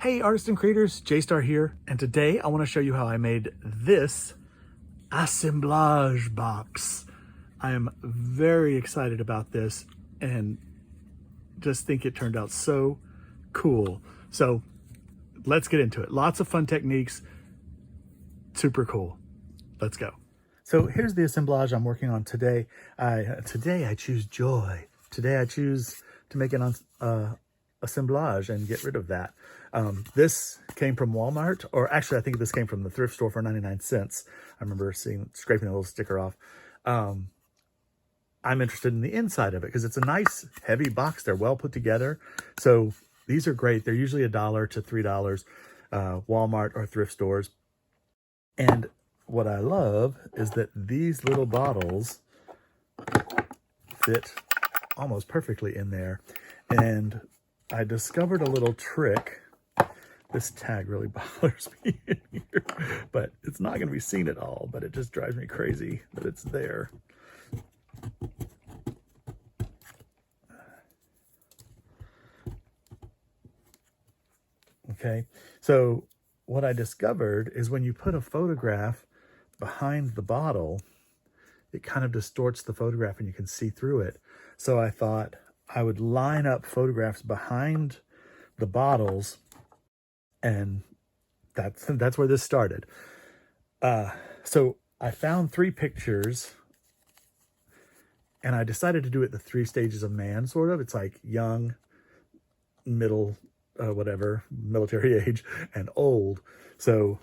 Hey artists and creators, J-Star here, and today I want to show you how I made this assemblage box. I am very excited about this and just think it turned out so cool. So let's get into it. Lots of fun techniques, super cool. Let's go. So here's the assemblage I'm working on today. Today I choose joy. Today I choose to make an assemblage and get rid of that. This came from Walmart, or actually I think this came from the thrift store for 99 cents. I remember scraping a little sticker off. I'm interested in the inside of it because it's a nice heavy box. They're well put together. So these are great. They're usually $1 to $3, Walmart or thrift stores. And what I love is that these little bottles fit almost perfectly in there. And I discovered a little trick. This tag really bothers me in here, but it's not going to be seen at all, but it just drives me crazy that it's there. Okay, so what I discovered is when you put a photograph behind the bottle, it kind of distorts the photograph and you can see through it. So I thought I would line up photographs behind the bottles, and that's where this started. So I found 3 pictures and I decided to do it the 3 stages of man, sort of. It's like young, middle, whatever, military age, and old. So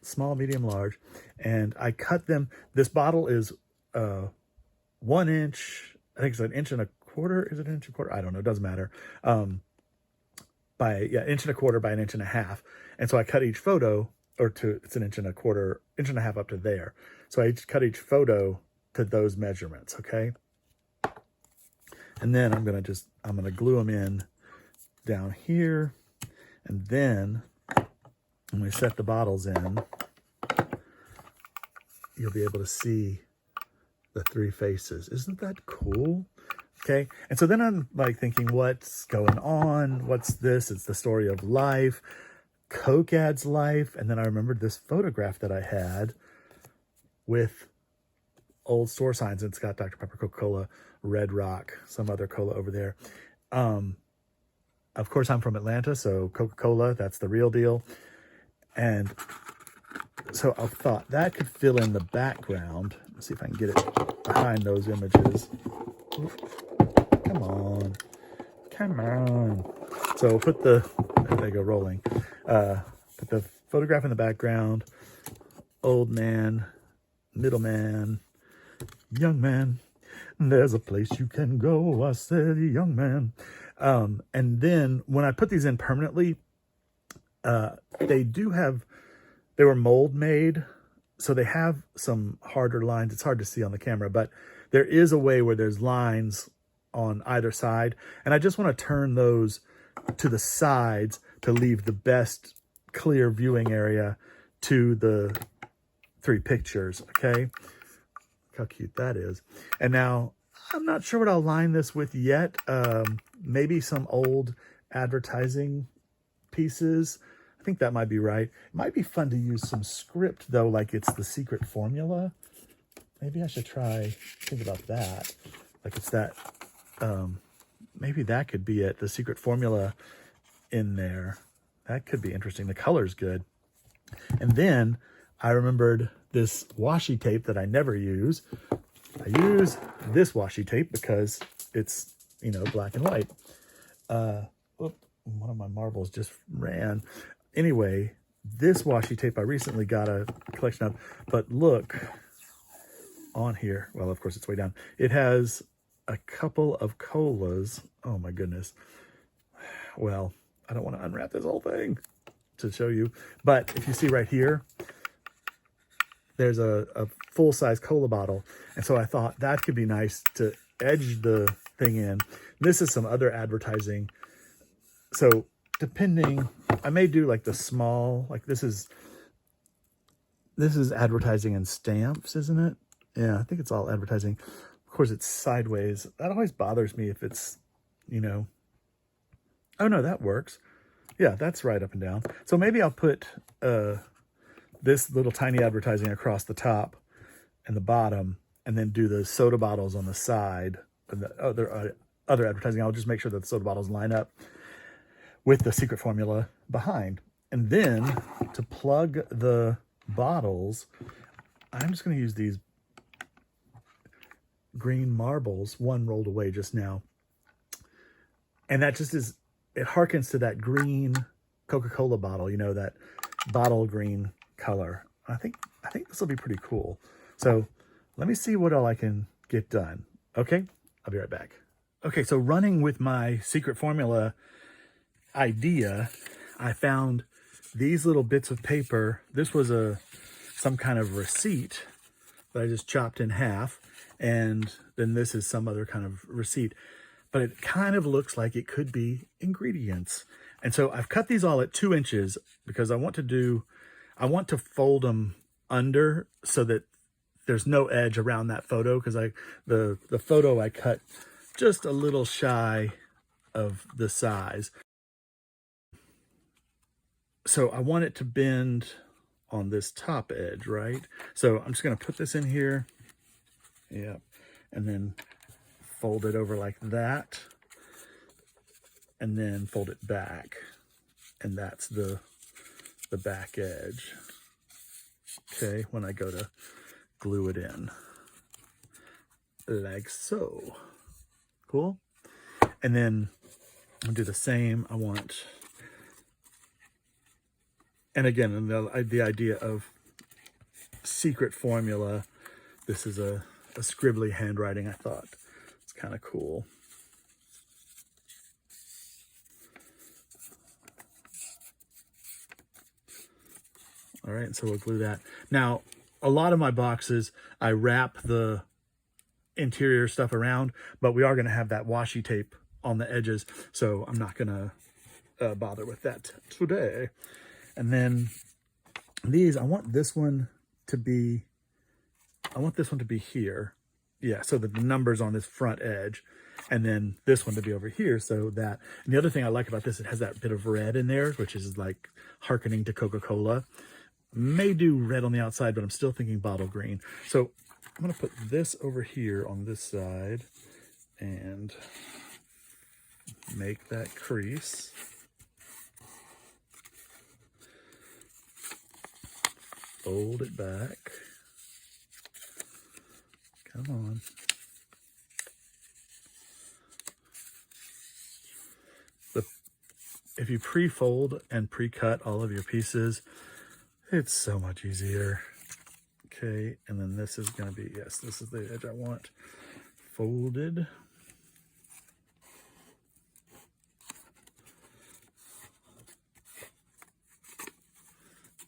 small, medium, large. And I cut them. This bottle is 1 inch, I think it's 1.25 inches. Is it 1.25 inches? I don't know, it doesn't matter. By 1.25 inches by 1.5 inches. And so I cut each photo, it's 1.25 inches, 1.5 inches up to there. So I cut each photo to those measurements, okay? And then I'm gonna glue them in down here, and then when we set the bottles in, you'll be able to see the 3 faces. Isn't that cool? Okay, and so then I'm like thinking, what's going on? What's this? It's the story of life. Coke adds life. And then I remembered this photograph that I had with old store signs. It's got Dr. Pepper, Coca Cola, Red Rock, some other cola over there. Of course, I'm from Atlanta, so Coca Cola, that's the real deal. And so I thought that could fill in the background. Let's see if I can get it behind those images. Come on. Come on. So we'll put there they go, rolling. Put the photograph in the background. Old man, middle man, young man. There's a place you can go, I said, young man. And then when I put these in permanently, they were mold made. So they have some harder lines. It's hard to see on the camera, but there is a way where there's lines on either side. And I just want to turn those to the sides to leave the best clear viewing area to the 3 pictures, okay? Look how cute that is. And now, I'm not sure what I'll line this with yet. Maybe some old advertising pieces. I think that might be right. It might be fun to use some script, though, like it's the secret formula. Maybe I should think about that. Like it's that, maybe that could be it, the secret formula in there. That could be interesting. The color's good. And then I remembered this washi tape that I never use. I use this washi tape because it's, black and white. One of my marbles just ran. Anyway, this washi tape I recently got a collection of, but look on here. Well, of course it's way down. It has a couple of colas. Oh my goodness. Well, I don't want to unwrap this whole thing to show you, but if you see right here, there's a full-size cola bottle. And so I thought that could be nice to edge the thing in. This is some other advertising. So depending, I may do like the small, like this is advertising and stamps, isn't it? Yeah, I think it's all advertising. Of course, it's sideways. That always bothers me if it's, oh no, that works. Yeah, that's right up and down. So maybe I'll put this little tiny advertising across the top and the bottom, and then do the soda bottles on the side and the other advertising. I'll just make sure that the soda bottles line up with the secret formula behind. And then to plug the bottles, I'm just going to use these green marbles, one rolled away just now. And that just is, it harkens to that green Coca Cola bottle, you know, that bottle green color. I think this will be pretty cool. So let me see what all I can get done. Okay, I'll be right back. Okay, so running with my secret formula idea, I found these little bits of paper. This was some kind of receipt that I just chopped in half, and then this is some other kind of receipt, but it kind of looks like it could be ingredients. And so I've cut these all at 2 inches because I want to fold them under so that there's no edge around that photo, because the photo I cut just a little shy of the size. So I want it to bend on this top edge, right? So I'm just going to put this in here. Yeah. And then fold it over like that. And then fold it back. And that's the back edge. Okay, when I go to glue it in. Like so. Cool? And then I'll do the same. And again, the idea of secret formula, this is a scribbly handwriting. I thought it's kind of cool. All right, so we'll glue that. Now, a lot of my boxes, I wrap the interior stuff around, but we are going to have that washi tape on the edges, so I'm not going to bother with that today. And then these, I want this one to be here. Yeah, so that the number's on this front edge, and then this one to be over here, so that, and the other thing I like about this, it has that bit of red in there, which is like hearkening to Coca Cola. May do red on the outside, but I'm still thinking bottle green. So I'm going to put this over here on this side and make that crease. Fold it back. Come on. If you pre-fold and pre-cut all of your pieces, it's so much easier. Okay, and then this is going to be, yes, this is the edge I want. Folded. Is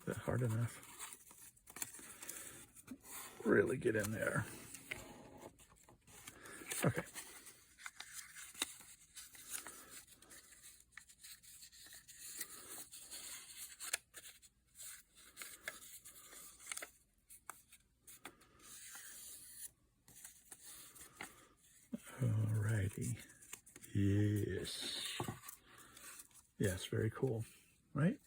that hard enough? Really get in there. Okay. Alrighty. Yes. Yes, very cool, right?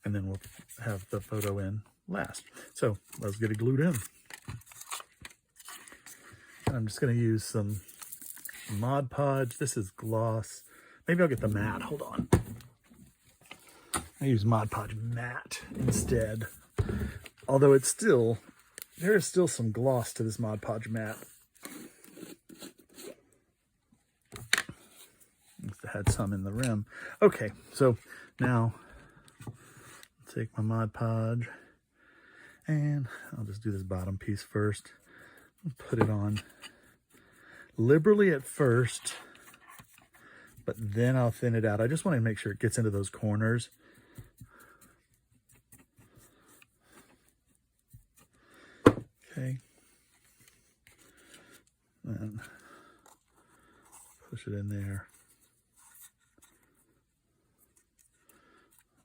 And then we'll have the photo in last. So let's get it glued in. I'm just going to use some Mod Podge. This is gloss. Maybe I'll get the matte. Hold on. I use Mod Podge matte instead. Although it's still, there is still some gloss to this Mod Podge matte. It had some in the rim. Okay, so now I'll take my Mod Podge and I'll just do this bottom piece first. Put it on liberally at first, but then I'll thin it out. I just want to make sure it gets into those corners. Okay. And push it in there.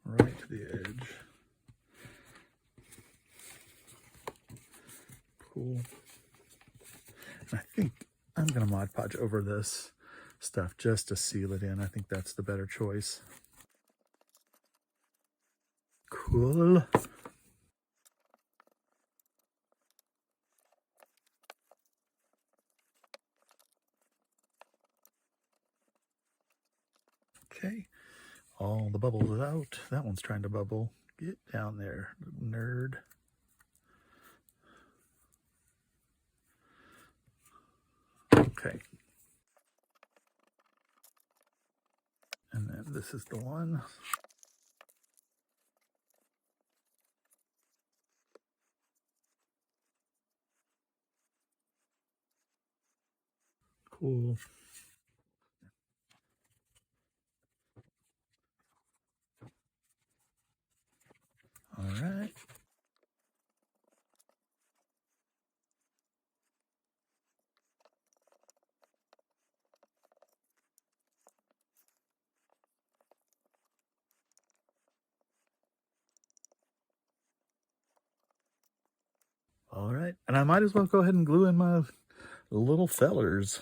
Right to the edge. Cool. And I think I'm going to Mod Podge over this stuff just to seal it in. I think that's the better choice. cool. Okay, all the bubbles out. That one's trying to bubble. Get down there, nerd. Okay. And then this is the one. Cool. All right. All right. And I might as well go ahead and glue in my little fellers.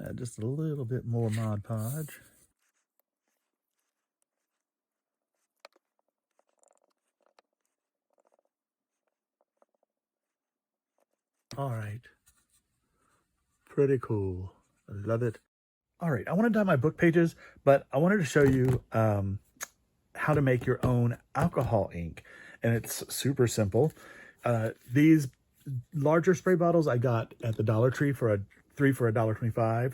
Add just a little bit more Mod Podge. All right. Pretty cool. I love it. All right. I want to dye my book pages, but I wanted to show you how to make your own alcohol ink. And it's super simple. These larger spray bottles I got at the Dollar Tree for three for $1.25. I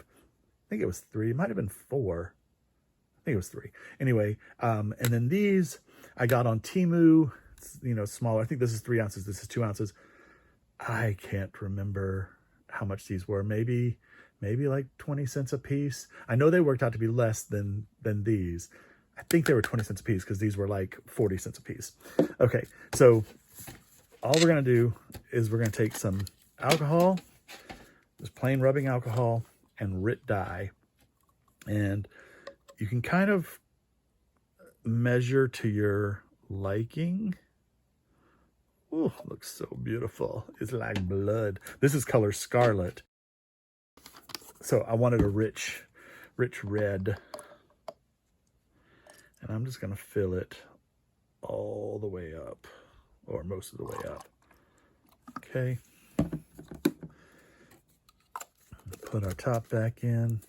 think it was 3. It might have been 4. I think it was 3. Anyway, and then these I got on Temu. It's, you know, smaller. I think this is 3 ounces. This is 2 ounces. I can't remember how much these were. Maybe like 20 cents a piece. I know they worked out to be less than these. I think they were 20 cents a piece because these were like 40 cents a piece. Okay, so all we're gonna do is we're gonna take some alcohol, just plain rubbing alcohol, and RIT dye. And you can kind of measure to your liking. Oh, looks so beautiful. It's like blood. This is color Scarlet. So I wanted a rich red. And I'm just gonna fill it all the way up, or most of the way up. Okay. Put our top back in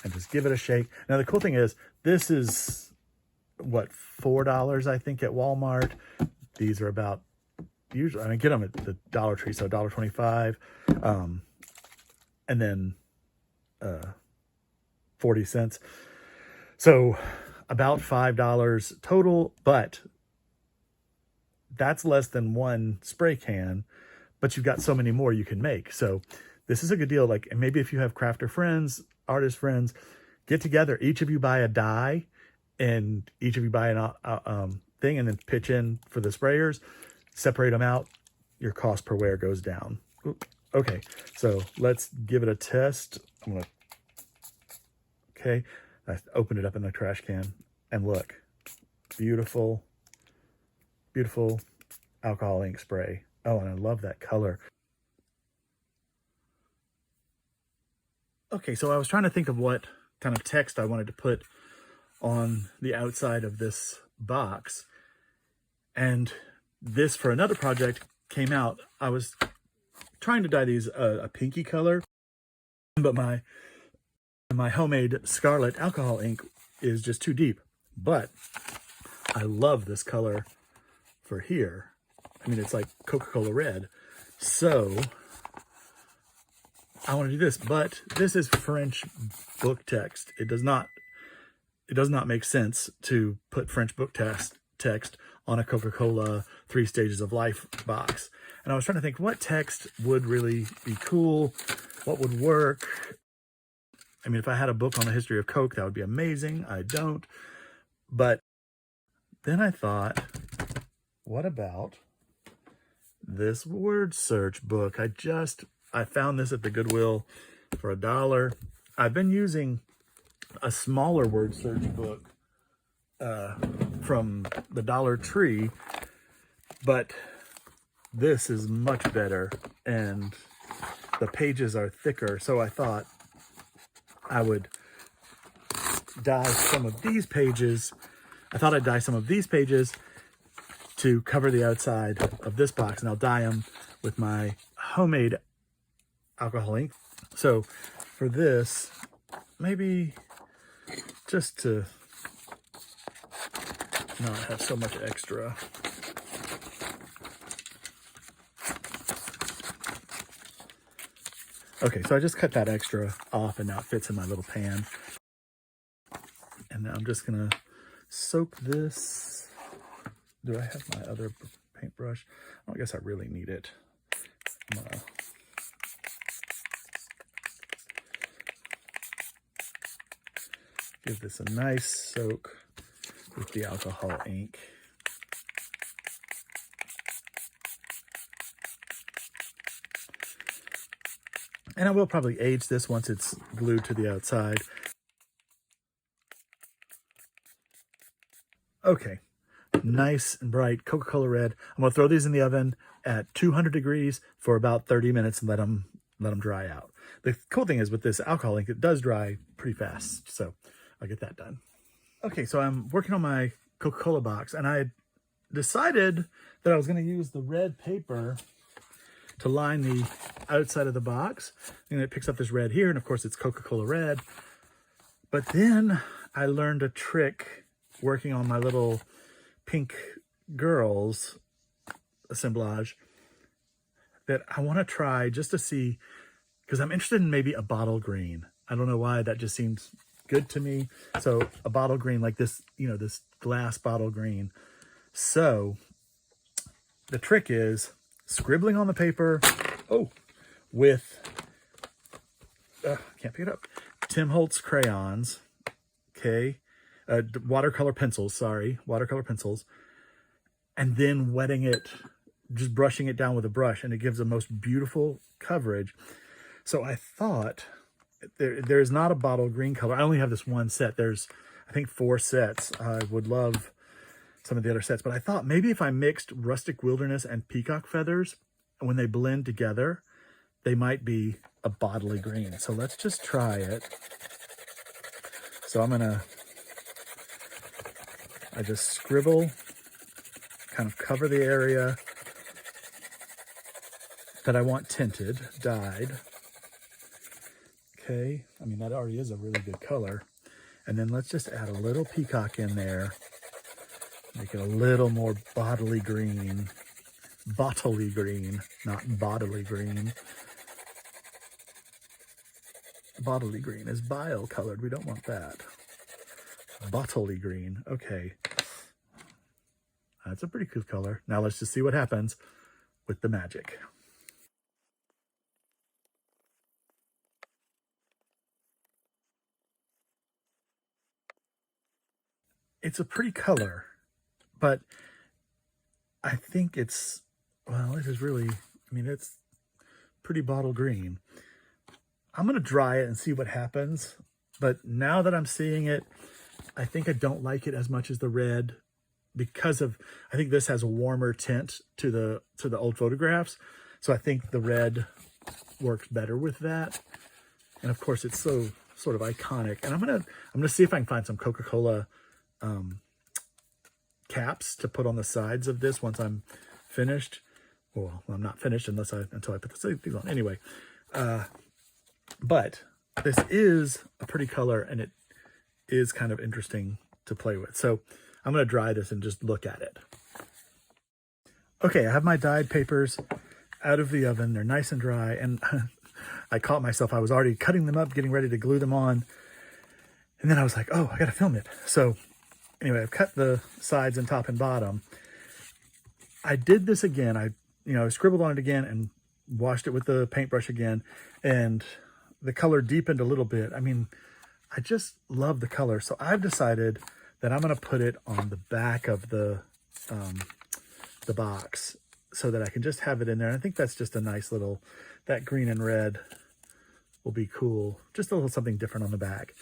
and just give it a shake. Now the cool thing is, this is what, $4 I think at Walmart. These are about, usually I get them at the Dollar Tree, so $1.25, and then 40 cents. So about $5 total, but that's less than one spray can, but you've got so many more you can make. So this is a good deal. Like, and maybe if you have crafter friends, artist friends, get together, each of you buy a die, and each of you buy an thing, and then pitch in for the sprayers, separate them out, your cost per wear goes down. Oop. Okay, so let's give it a test. Okay, I opened it up in the trash can, and look, beautiful, beautiful alcohol ink spray. Oh, and I love that color. Okay, so I was trying to think of what kind of text I wanted to put on the outside of this box, and this, for another project, came out. I was trying to dye these a pinky color, but my homemade Scarlet alcohol ink is just too deep. But I love this color for here. I mean, it's like Coca Cola red. So I want to do this, but this is French book text. It does not make sense to put French book text on a Coca Cola 3 Stages of Life box. And I was trying to think what text would really be cool, what would work. I mean, if I had a book on the history of Coke, that would be amazing. I don't. But then I thought, what about this word search book? I found this at the Goodwill for $1. I've been using a smaller word search book from the Dollar Tree, but this is much better and the pages are thicker. So I thought I would dye some of these pages I thought I'd dye some of these pages to cover the outside of this box, and I'll dye them with my homemade alcohol ink. So for this, maybe just to not have so much extra. Okay, so I just cut that extra off, and now it fits in my little pan. And now I'm just gonna soak this. Do I have my other paintbrush? Oh, I guess I really need it. I'm gonna give this a nice soak with the alcohol ink. And I will probably age this once it's glued to the outside. Okay, nice and bright Coca Cola red. I'm gonna throw these in the oven at 200 degrees for about 30 minutes and let them dry out. The cool thing is with this alcohol ink, it does dry pretty fast, so I'll get that done. Okay, so I'm working on my Coca Cola box, and I decided that I was gonna use the red paper to line the outside of the box. And it picks up this red here, and of course it's Coca Cola red. But then I learned a trick working on my little pink girls assemblage that I want to try just to see, because I'm interested in maybe a bottle green. I don't know why, that just seems good to me. So a bottle green like this, you know, this glass bottle green. So the trick is scribbling on the paper, with, can't pick it up, Tim Holtz crayons, okay, watercolor pencils, and then wetting it, just brushing it down with a brush, and it gives the most beautiful coverage. So I thought, there's not a bottle green color. I only have this one set. There's, I think, 4 sets. I would love some of the other sets, but I thought maybe if I mixed Rustic Wilderness and Peacock Feathers, when they blend together, they might be a bottly green. So let's just try it. So I just scribble, kind of cover the area that I want tinted, dyed. Okay, I mean, that already is a really good color. And then let's just add a little peacock in there. Make it a little more bodily green. Bottly green, not bodily green. Bodily green is bile colored. We don't want that. Bottly green. Okay. That's a pretty cool color. Now let's just see what happens with the magic. It's a pretty color, but I think it's, well, it is really, I mean, it's pretty bottle green. I'm going to dry it and see what happens. But now that I'm seeing it, I think I don't like it as much as the red because of, I think this has a warmer tint to the old photographs. So I think the red works better with that. And of course it's so sort of iconic. And I'm going to see if I can find some Coca Cola caps to put on the sides of this once I'm finished. Well, I'm not finished until I put these on. Anyway, but this is a pretty color, and it is kind of interesting to play with. So I'm going to dry this and just look at it. Okay, I have my dyed papers out of the oven. They're nice and dry, and I caught myself. I was already cutting them up, getting ready to glue them on. And then I was like, oh, I got to film it. So anyway, I've cut the sides and top and bottom. I did this again. I scribbled on it again and washed it with the paintbrush again. And the color deepened a little bit. I mean, I just love the color. So I've decided that I'm going to put it on the back of the box so that I can just have it in there. And I think that's just a nice little, that green and red will be cool. Just a little something different on the back.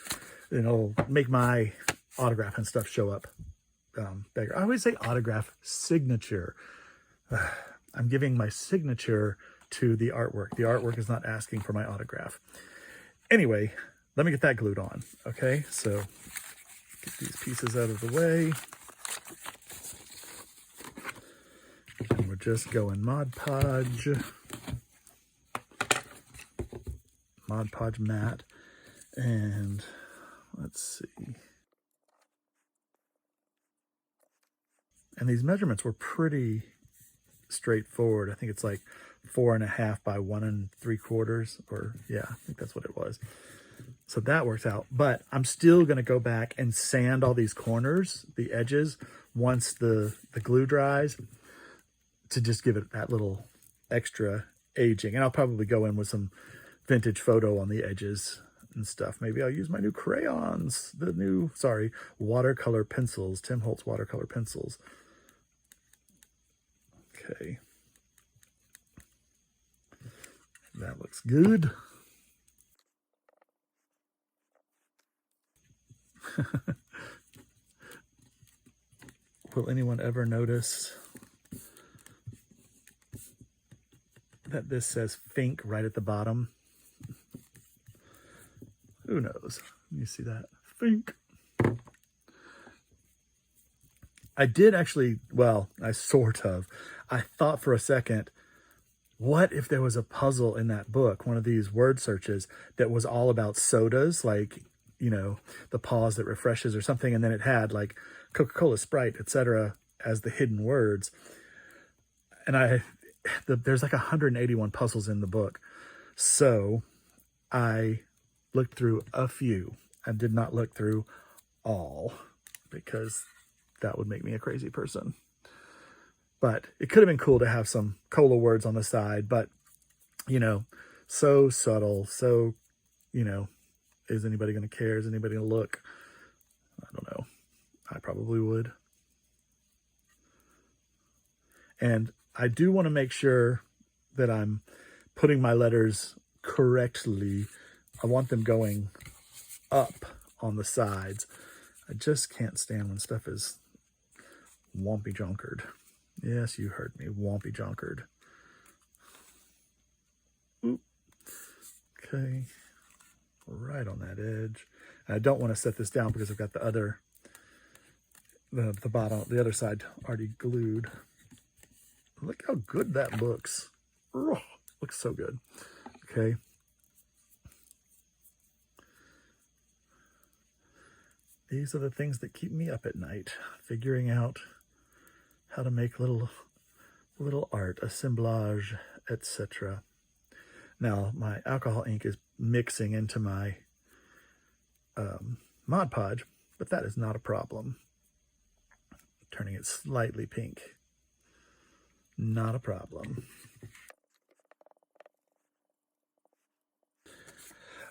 And it'll make my autograph and stuff show up bigger. I always say autograph, signature. I'm giving my signature to the artwork. The artwork is not asking for my autograph. Anyway, let me get that glued on. Okay, so get these pieces out of the way. just going Mod Podge matte, and let's see. And these measurements were pretty straightforward. I think it's like 4.5 by 1 3/4, or yeah, I think that's what it was. So that works out. But I'm still going to go back and sand all these corners, the edges, once the glue dries, to just give it that little extra aging. And I'll probably go in with some vintage photo on the edges and stuff. Maybe I'll use my new crayons, watercolor pencils, Tim Holtz watercolor pencils. Okay. That looks good. Will anyone ever notice that this says Fink right at the bottom? Who knows? You see that? Fink. I did actually, well, I sort of. I thought for a second, what if there was a puzzle in that book, one of these word searches, that was all about sodas, like, you know, the pause that refreshes or something, and then it had like Coca Cola, Sprite, etc. as the hidden words. And there's like 181 puzzles in the book. So I looked through a few. I did not look through all, because that would make me a crazy person. But it could have been cool to have some cola words on the side, but, you know, so subtle, so, you know, is anybody going to care? Is anybody going to look? I don't know. I probably would. And I do want to make sure that I'm putting my letters correctly. I want them going up on the sides. I just can't stand when stuff is wompy jonkered. Yes, you heard me, wompy jonkered. Oop. Okay, right on that edge. And I don't want to set this down because I've got the other, the bottom, the other side already glued. Look how good that looks. Oh, looks so good. Okay. These are the things that keep me up at night, figuring out how to make little art, assemblage, etc. Now, my alcohol ink is mixing into my Mod Podge, but that is not a problem. Turning it slightly pink. Not a problem.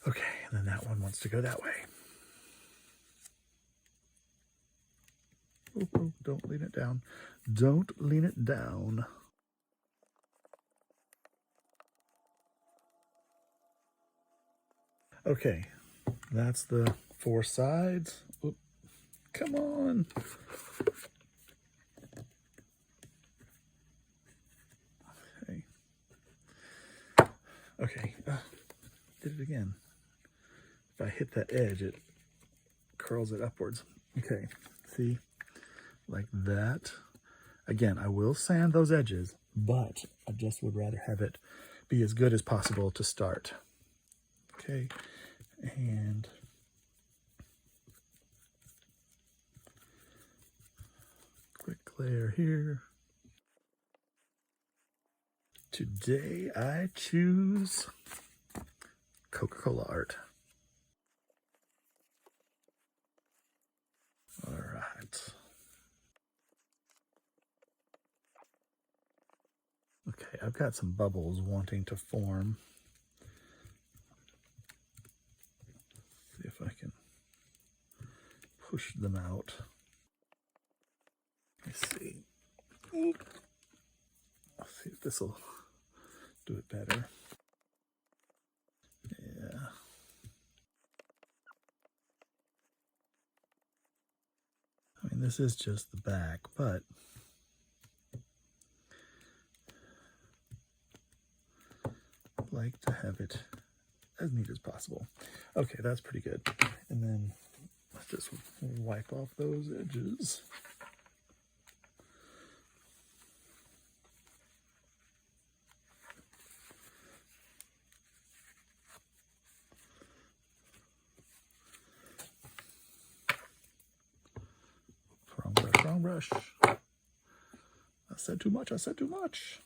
Okay, and then that one wants to go that way. Oh, don't lean it down. Don't lean it down. Okay, that's the 4 sides. Oop, come on. Okay, did it again. If I hit that edge, it curls it upwards. Okay, see, like that. Again, I will sand those edges, but I just would rather have it be as good as possible to start. Okay, and quick layer here. Today I choose Coca Cola art. All right. Okay, I've got some bubbles wanting to form. See if I can push them out. Let's see. Let's see if this will do it better. Yeah. I mean, this is just the back, but I'd like to have it as neat as possible. Okay, that's pretty good. And then let's just wipe off those edges. wrong brush. I said too much, I said too much.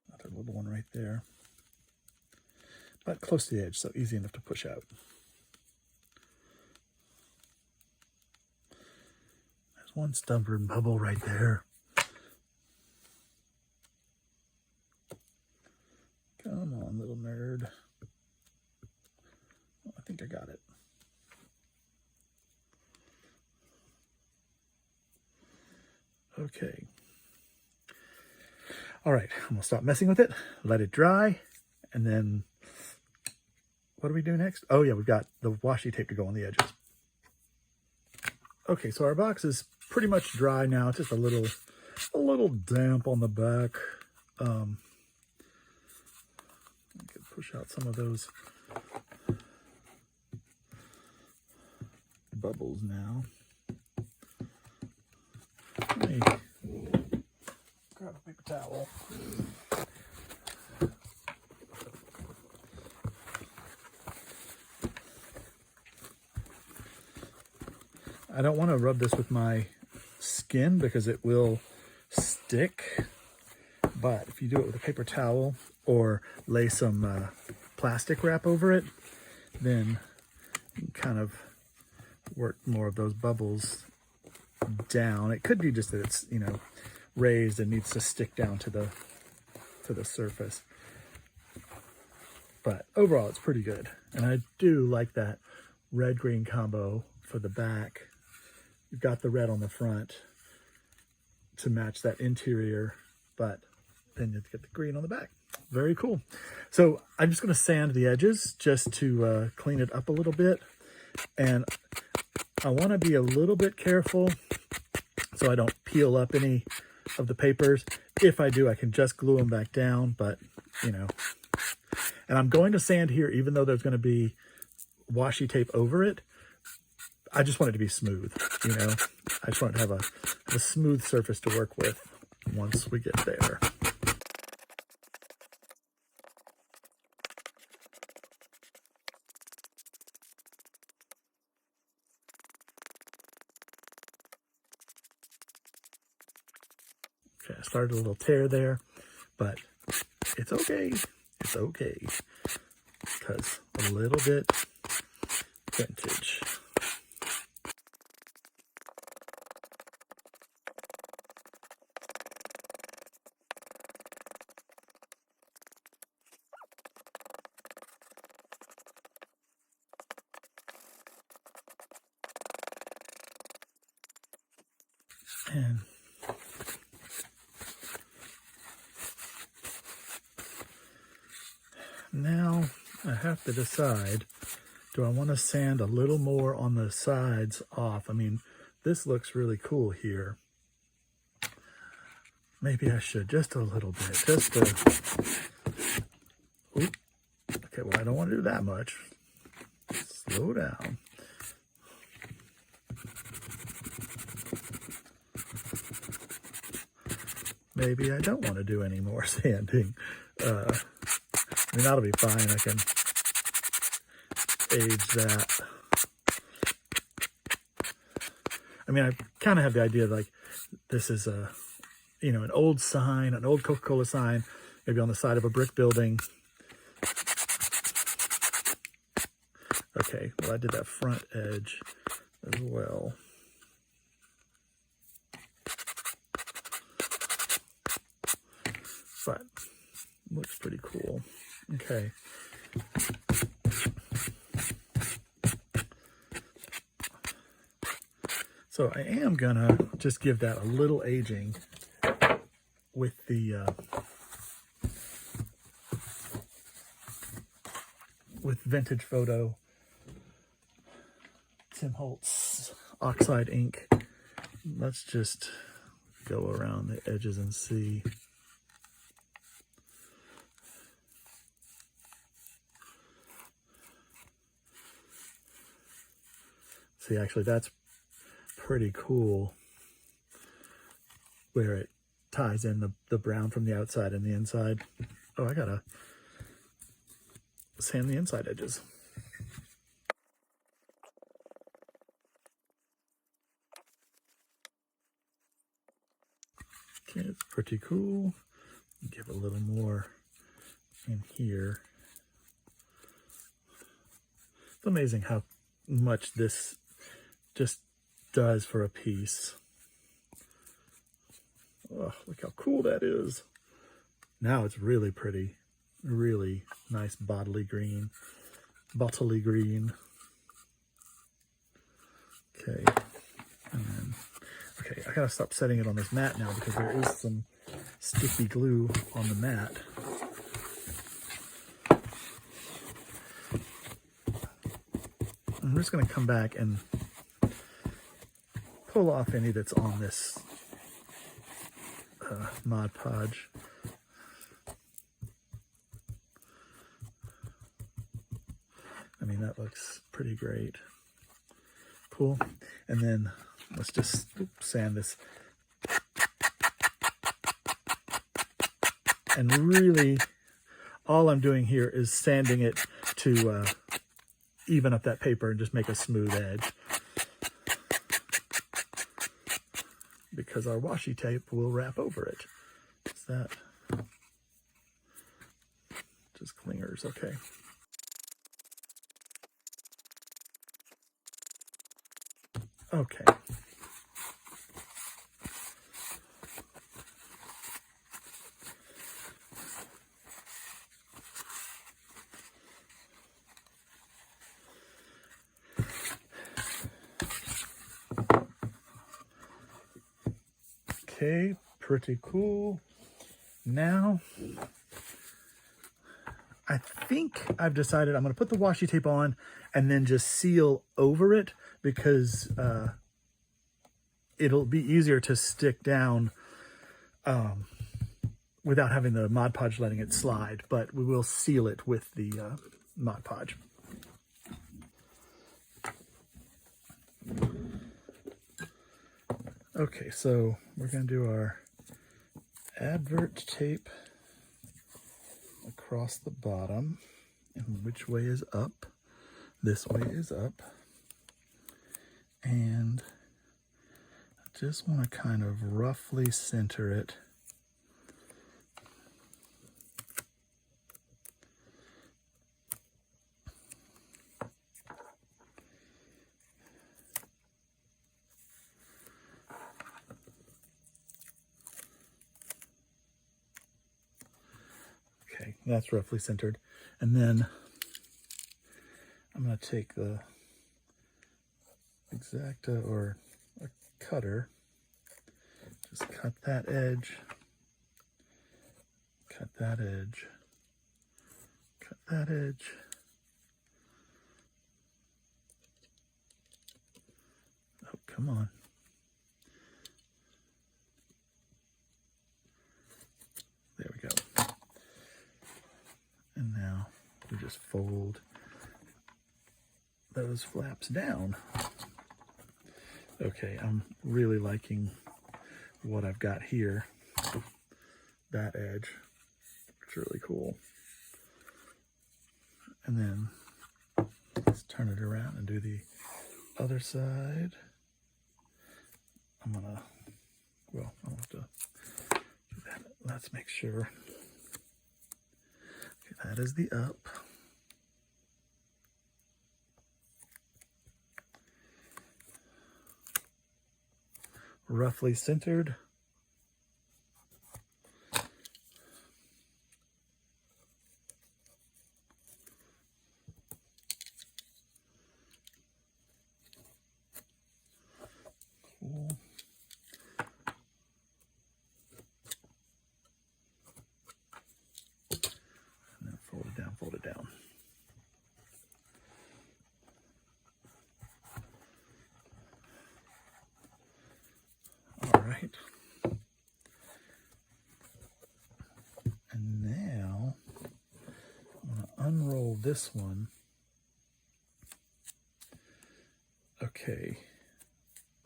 Another little one right there. But close to the edge, so easy enough to push out. There's one stubborn bubble right there. Come on, little nerd. Oh, I think I got it. Okay. All right, I'm gonna stop messing with it, let it dry, and then what do we do next? Oh yeah, we've got the washi tape to go on the edges. Okay, so our box is pretty much dry now, just a little damp on the back. I can push out some of those bubbles now. Let me grab a paper towel. I don't want to rub this with my skin because it will stick, but if you do it with a paper towel or lay some plastic wrap over it, then you can kind of work more of those bubbles down. It could be just that it's, you know, raised and needs to stick down to the surface, but overall it's pretty good. And I do like that red-green combo for the back. You've got the red on the front to match that interior, but then you get the green on the back. Very cool. So I'm just going to sand the edges just to clean it up a little bit. And I want to be a little bit careful so I don't peel up any of the papers. If I do, I can just glue them back down, but you know. And I'm going to sand here, even though there's going to be washi tape over it. I just want it to be smooth, you know. I just want it to have a smooth surface to work with once we get there. Okay, I started a little tear there, but it's okay. It's okay, because a little bit vintage. And now I have to decide, do I want to sand a little more on the sides off? I mean, this looks really cool here. Maybe I should, just a little bit, just to, oop. Okay, well, I don't want to do that much. Slow down. Maybe I don't want to do any more sanding. I mean, that'll be fine. I can age that. I mean, I kind of have the idea like this is a, you know, an old sign, an old Coca Cola sign, maybe on the side of a brick building. Okay, well, I did that front edge as well. But looks pretty cool. Okay. So I am gonna just give that a little aging with the with Vintage Photo Tim Holtz oxide ink. Let's just go around the edges and see. See, actually, that's pretty cool where it ties in the brown from the outside and the inside. Oh, I gotta sand the inside edges. Okay, it's pretty cool. Give a little more in here. It's amazing how much this just does for a piece. Oh, look how cool that is. Now it's really pretty. Really nice bodily green. Bottly green. Okay. And then, okay, I gotta stop setting it on this mat now because there is some sticky glue on the mat. I'm just gonna come back and pull off any that's on this Mod Podge. I mean, that looks pretty great. Cool. And then let's just sand this. And really, all I'm doing here is sanding it to even up that paper and just make a smooth edge. Because our washi tape will wrap over it. What's that? Just clingers, okay. Okay. Okay, pretty cool. Now, I think I've decided I'm going to put the washi tape on and then just seal over it because it'll be easier to stick down without having the Mod Podge letting it slide, but we will seal it with the Mod Podge. Okay, so we're going to do our advert tape across the bottom. And which way is up? This way is up. And I just want to kind of roughly center it. Okay, that's roughly centered. And then I'm going to take the X-Acto or a cutter, just cut that edge, cut that edge, cut that edge. Oh, come on. There we go. And now we just fold those flaps down. Okay, I'm really liking what I've got here. That edge, it's really cool. And then let's turn it around and do the other side. I'm gonna, well, I'll have to do that. Let's make sure. Okay, that is the up. Roughly centered. Cool. And then fold it down, fold it down. All right. And now I'm going to unroll this one. Okay.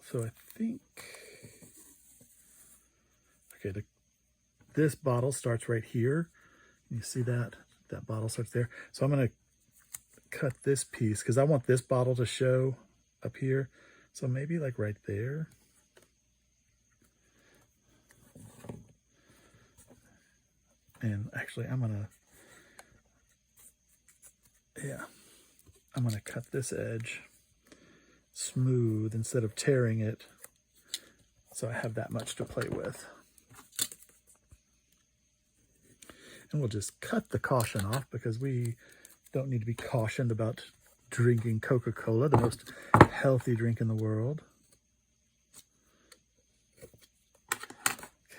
So I think, okay, this bottle starts right here. You see that? That bottle starts there. So I'm going to cut this piece because I want this bottle to show up here. So maybe like right there. And actually, I'm gonna cut this edge smooth instead of tearing it, so I have that much to play with. And we'll just cut the caution off because we don't need to be cautioned about drinking Coca Cola, the most healthy drink in the world.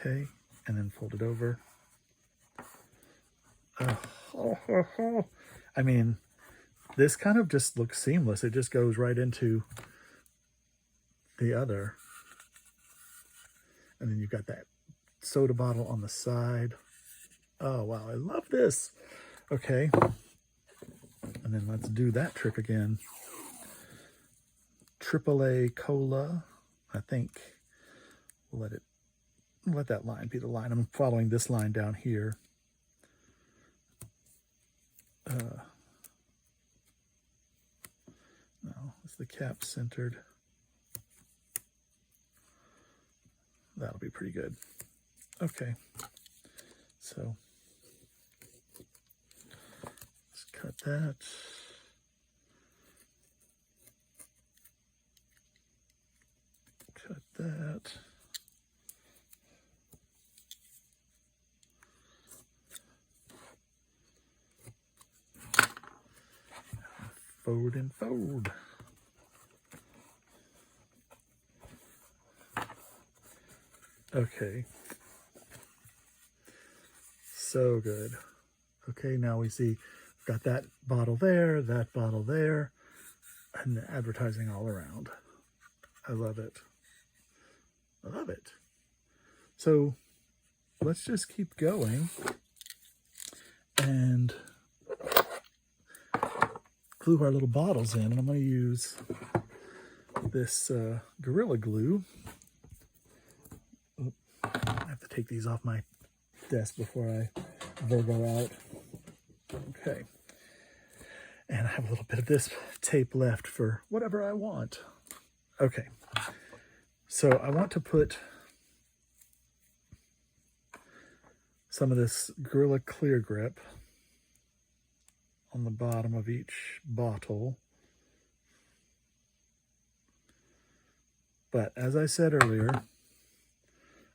Okay, and then fold it over. I mean, this kind of just looks seamless. It just goes right into the other. And then you've got that soda bottle on the side. Oh, wow, I love this. Okay. And then let's do that trick again. AAA Cola. I think we'll let that line be the line. I'm following this line down here. No, is the cap centered? That'll be pretty good. Okay, so let's cut that. Cut that. Fold and fold. Okay. So good. Okay, now we see we've got that bottle there, and the advertising all around. I love it. I love it. So let's just keep going and glue our little bottles in. And I'm going to use this Gorilla Glue. I have to take these off my desk before I Virgo out. Okay. And I have a little bit of this tape left for whatever I want. Okay. So I want to put some of this Gorilla Clear Grip on the bottom of each bottle. But as I said earlier,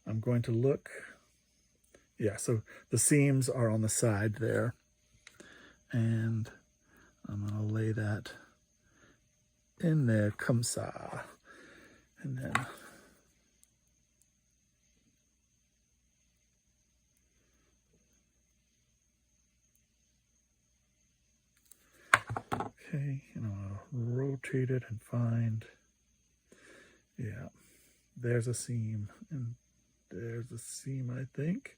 I'm going to look, so the seams are on the side there. And I'm going to lay that in there, comme ça. And then okay, and I'll rotate it and find, there's a seam, and there's a seam, I think.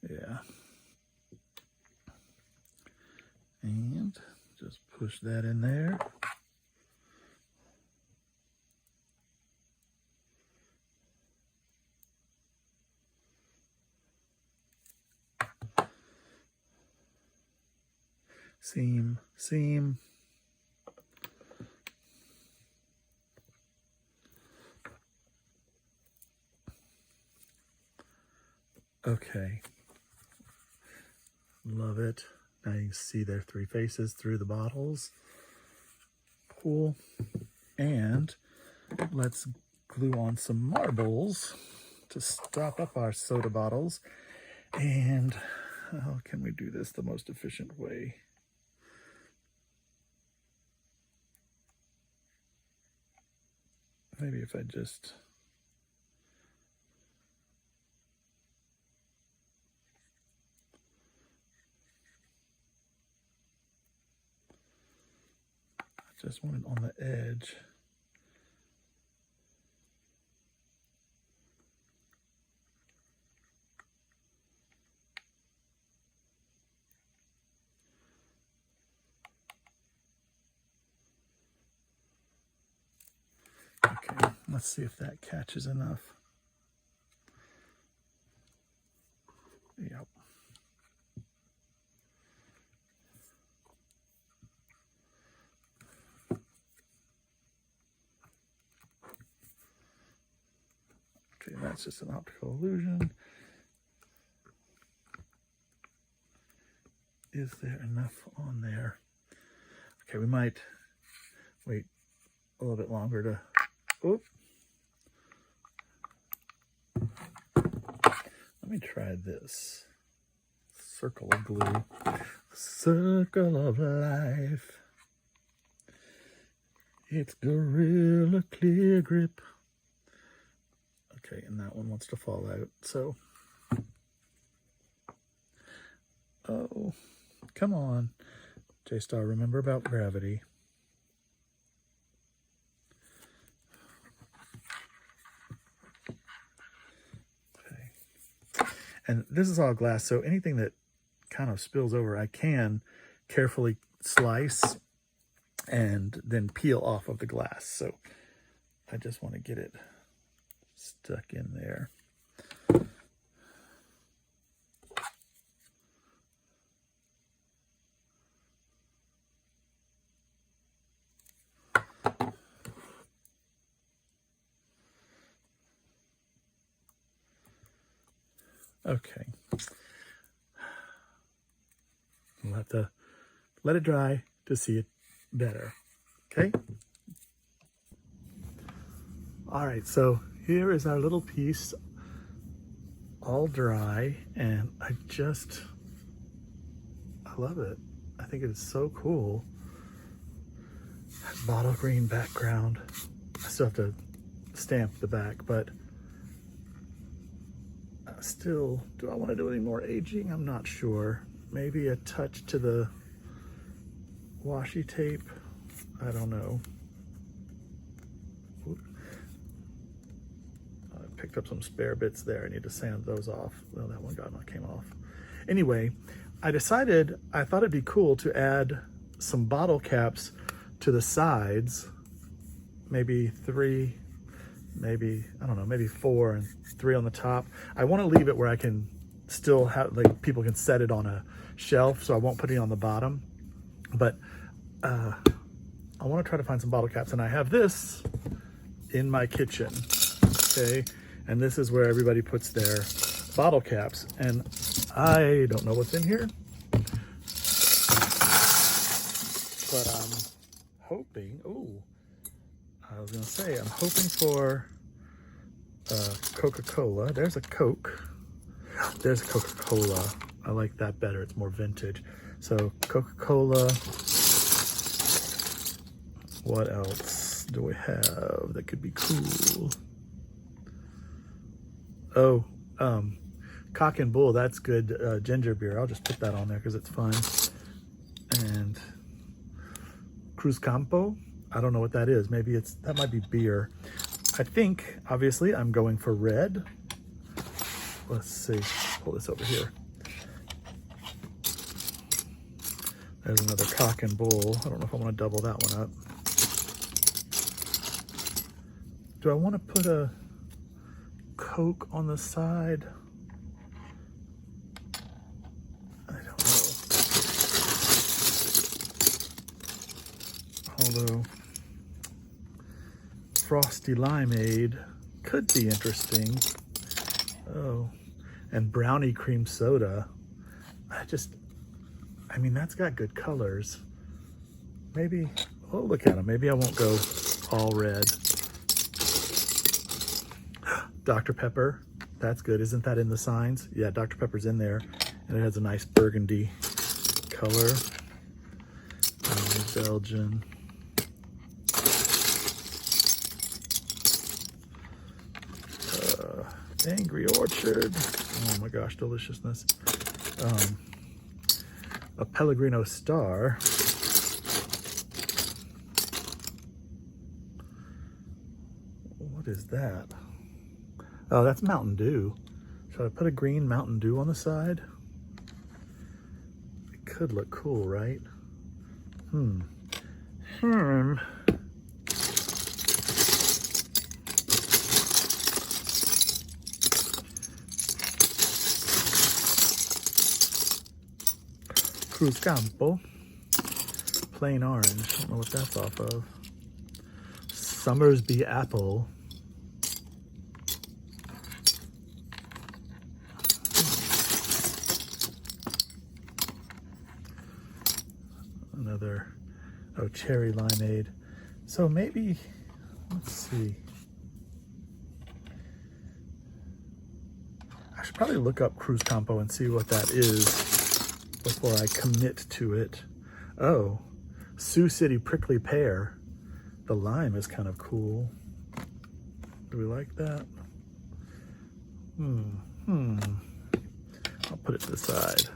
Yeah. And just push that in there. Seam, seam. Okay. Love it. Now you can see their three faces through the bottles. Cool. And let's glue on some marbles to stop up our soda bottles. And how can we do this the most efficient way? Maybe if I just want it on the edge. Okay, let's see if that catches enough. Yep. Okay, that's just an optical illusion. Is there enough on there? Okay, we might wait a little bit longer to, oop. Let me try this. Circle of glue. Circle of life. It's Gorilla Clear Grip. Okay, and that one wants to fall out, so. Oh, come on. J-Star, remember about gravity. Okay. And this is all glass, so anything that kind of spills over, I can carefully slice and then peel off of the glass. So I just want to get it stuck in there. Okay. We'll have to let it dry to see it better. Okay? All right, so here is our little piece all dry, and I love it. I think it is so cool. Bottle green background. I still have to stamp the back, but still, do I want to do any more aging? I'm not sure. Maybe a touch to the washi tape. I don't know. I picked up some spare bits there. I need to sand those off. Well, that one came off. Anyway, I decided I thought it'd be cool to add some bottle caps to the sides. Maybe 3, maybe, I don't know, maybe 4 and 3 on the top. I want to leave it where I can still have, like, people can set it on a shelf, so I won't put it on the bottom. But I want to try to find some bottle caps, and I have this in my kitchen, okay? And this is where everybody puts their bottle caps, and I don't know what's in here, but I'm hoping, I was gonna say, I'm hoping for Coca Cola. There's a Coke. There's a Coca Cola. I like that better. It's more vintage. So Coca Cola. What else do we have that could be cool? Oh, Cock and Bull. That's good ginger beer. I'll just put that on there because it's fun. And Cruz Campo. I don't know what that is. Maybe that might be beer. I think, obviously, I'm going for red. Let's see. Pull this over here. There's another Cock and Bull. I don't know if I want to double that one up. Do I want to put a Coke on the side? I don't know. Although Frosty Limeade could be interesting. Oh, and Brownie Cream Soda. I mean, that's got good colors. Maybe, oh, look at them. Maybe I won't go all red. Dr. Pepper, that's good. Isn't that in the signs? Yeah, Dr. Pepper's in there, and it has a nice burgundy color. Belgian. Angry Orchard. Oh my gosh, deliciousness. A Pellegrino Star. What is that? Oh, that's Mountain Dew. Should I put a green Mountain Dew on the side? It could look cool, right? Cruz Campo. Plain orange. I don't know what that's off of. Summersby Apple. cherry limeade. So maybe, let's see. I should probably look up Cruz Campo and see what that is before I commit to it. Oh, Sioux City Prickly Pear. The lime is kind of cool. Do we like that? I'll put it to the side.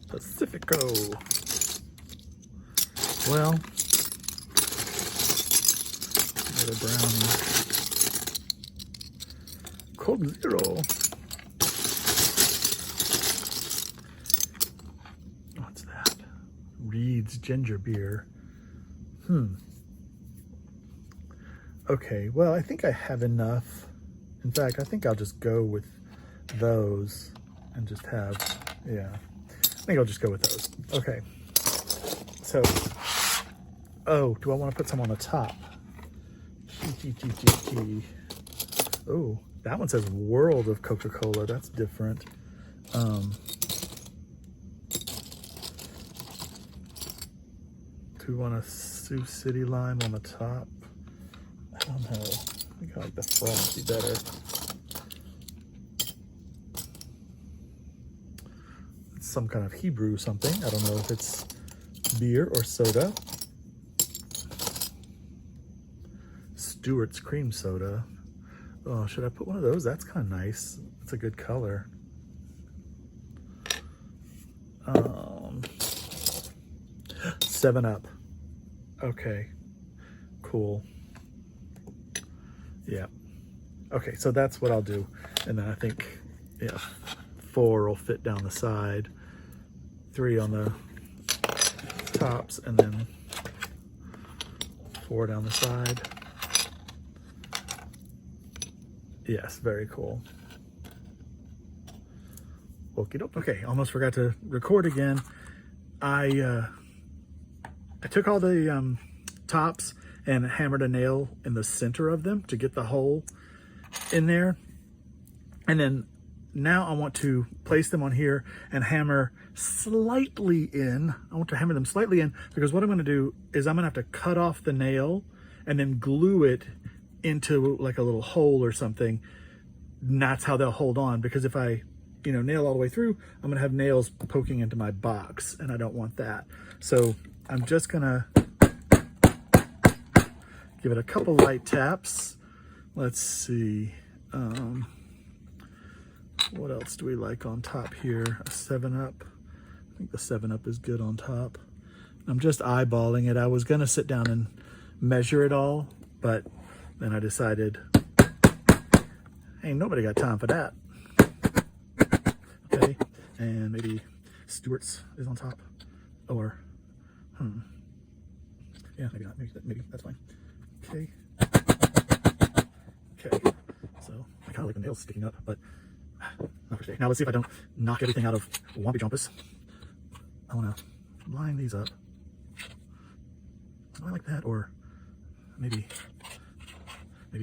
Pacifico. Well, another brownie. Coke Zero. What's that? Reed's ginger beer. Okay, well, I think I have enough. In fact, I think I'll just go with those and just have, yeah. I think I'll just go with those. Okay. So, oh, do I want to put some on the top? Oh, that one says World of Coca Cola. That's different. Do we want a Sioux City lime on the top? I don't know. I think I like the frosty better. It's some kind of Hebrew something. I don't know if it's beer or soda. Stewart's cream soda. Oh, should I put one of those? That's kind of nice. It's a good color. 7-Up. Okay, cool. Yeah. Okay, so that's what I'll do. And then I think, yeah, 4 will fit down the side, 3 on the tops, and then 4 down the side. Yes, very cool. Okie doke. Okay, almost forgot to record again. I took all the tops and hammered a nail in the center of them to get the hole in there. And then now I want to place them on here and hammer slightly in. I want to hammer them slightly in because what I'm going to do is I'm going to have to cut off the nail and then glue it into like a little hole or something. And that's how they'll hold on, because if I, nail all the way through, I'm going to have nails poking into my box, and I don't want that. So I'm just going to give it a couple light taps. Let's see. What else do we like on top here? A 7-Up. I think the 7-Up is good on top. I'm just eyeballing it. I was going to sit down and measure it all, but then I decided, ain't nobody got time for that. Okay, and maybe Stewart's is on top, or, yeah, maybe not, maybe that's fine. Okay, so I kind of like the nails sticking up, but not for today. Now let's see if I don't knock everything out of Wompy Jumpus. I want to line these up. Do I like that, or maybe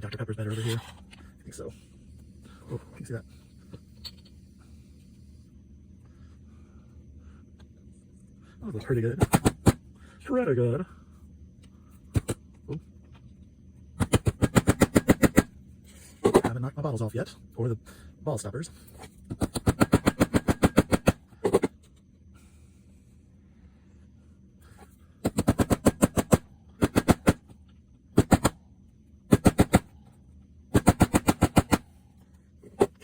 Dr. Pepper's better over here? I think so. Oh, can you see that? Oh, that's pretty good. Pretty good. Oh. Haven't knocked my bottles off yet, or the ball stoppers.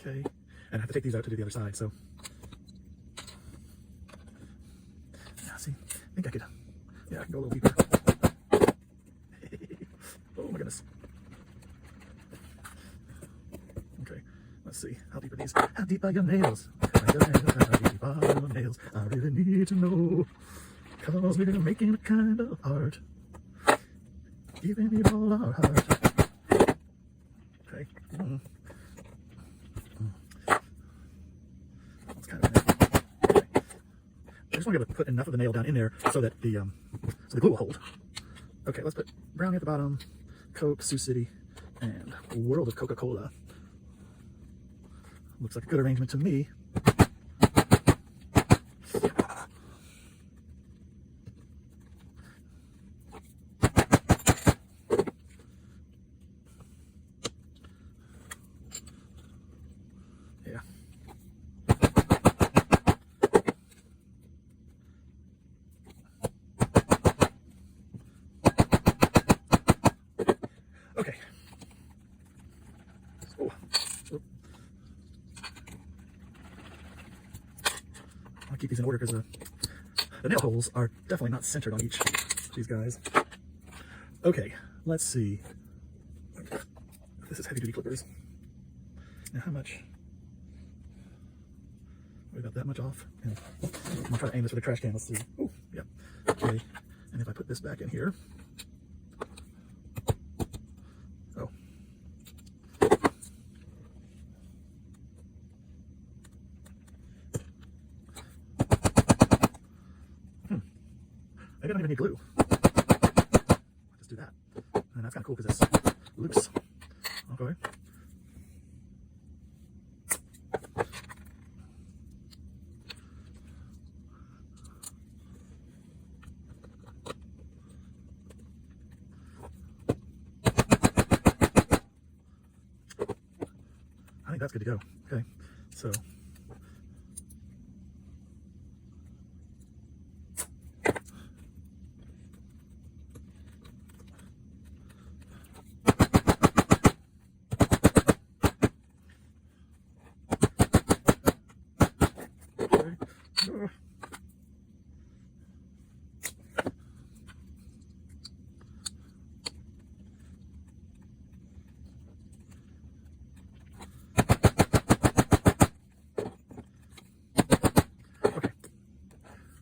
Okay, and I have to take these out to do the other side, so. Yeah, see, I think I could, yeah, I can go a little deeper. Oh my goodness. Okay, let's see, how deep are these? How deep are your nails? How deep are your nails? I really need to know, cause we're making a kind of art, giving it all our heart. Okay. just want to be able to put enough of the nail down in there so that the glue will hold. Okay, let's put brownie at the bottom, Coke, Sioux City, and World of Coca Cola. Looks like a good arrangement to me. Yeah. Okay. Oh. I'll keep these in order because the nail holes are definitely not centered on each of these guys. Okay, let's see. This is heavy duty clippers. Now how much? We got that much off. And I'm gonna try to aim this with a trash can. Let's see. Oh, yeah. Okay. And if I put this back in here. Oh. Maybe I don't even need glue. Just do that. And that's kind of cool because it's loose. Okay. I think that's good to go. Okay. So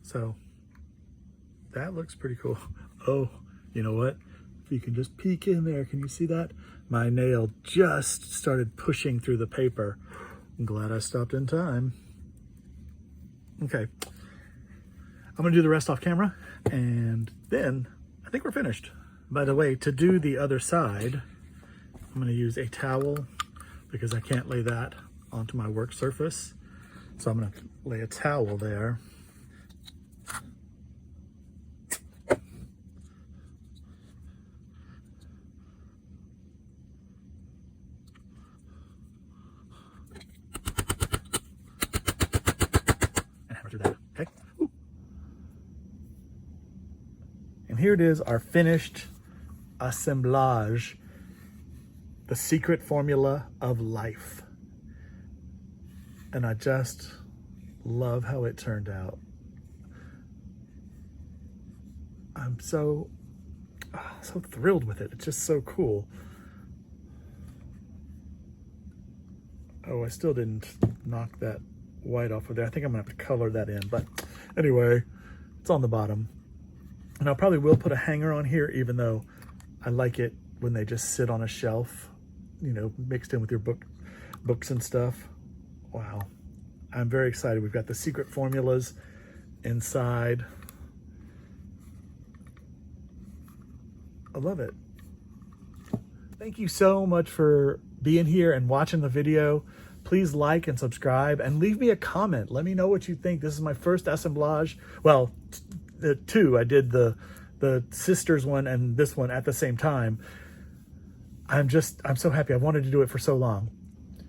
So that looks pretty cool. Oh, you know what? If you can just peek in there, can you see that? My nail just started pushing through the paper. I'm glad I stopped in time. Okay, I'm gonna do the rest off camera and then I think we're finished. By the way, to do the other side, I'm gonna use a towel because I can't lay that onto my work surface. So I'm gonna lay a towel there. That, okay? Ooh. And here it is, our finished assemblage, the secret formula of life. And I just love how it turned out. I'm so thrilled with it. It's just so cool. Oh, I still didn't knock that white off of there. I think I'm gonna have to color that in, but anyway, it's on the bottom. And I probably will put a hanger on here, even though I like it when they just sit on a shelf, you know, mixed in with your books and stuff. Wow, I'm very excited. We've got the secret formulas inside. I love it. Thank you so much for being here and watching the video. Please like and subscribe and leave me a comment. Let me know what you think. This is my first assemblage. Well, two. I did the sisters one and this one at the same time. I'm so happy. I wanted to do it for so long.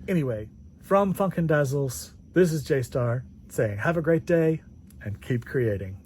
Anyway, from Funk and Dazzles, this is J-Star saying have a great day and keep creating.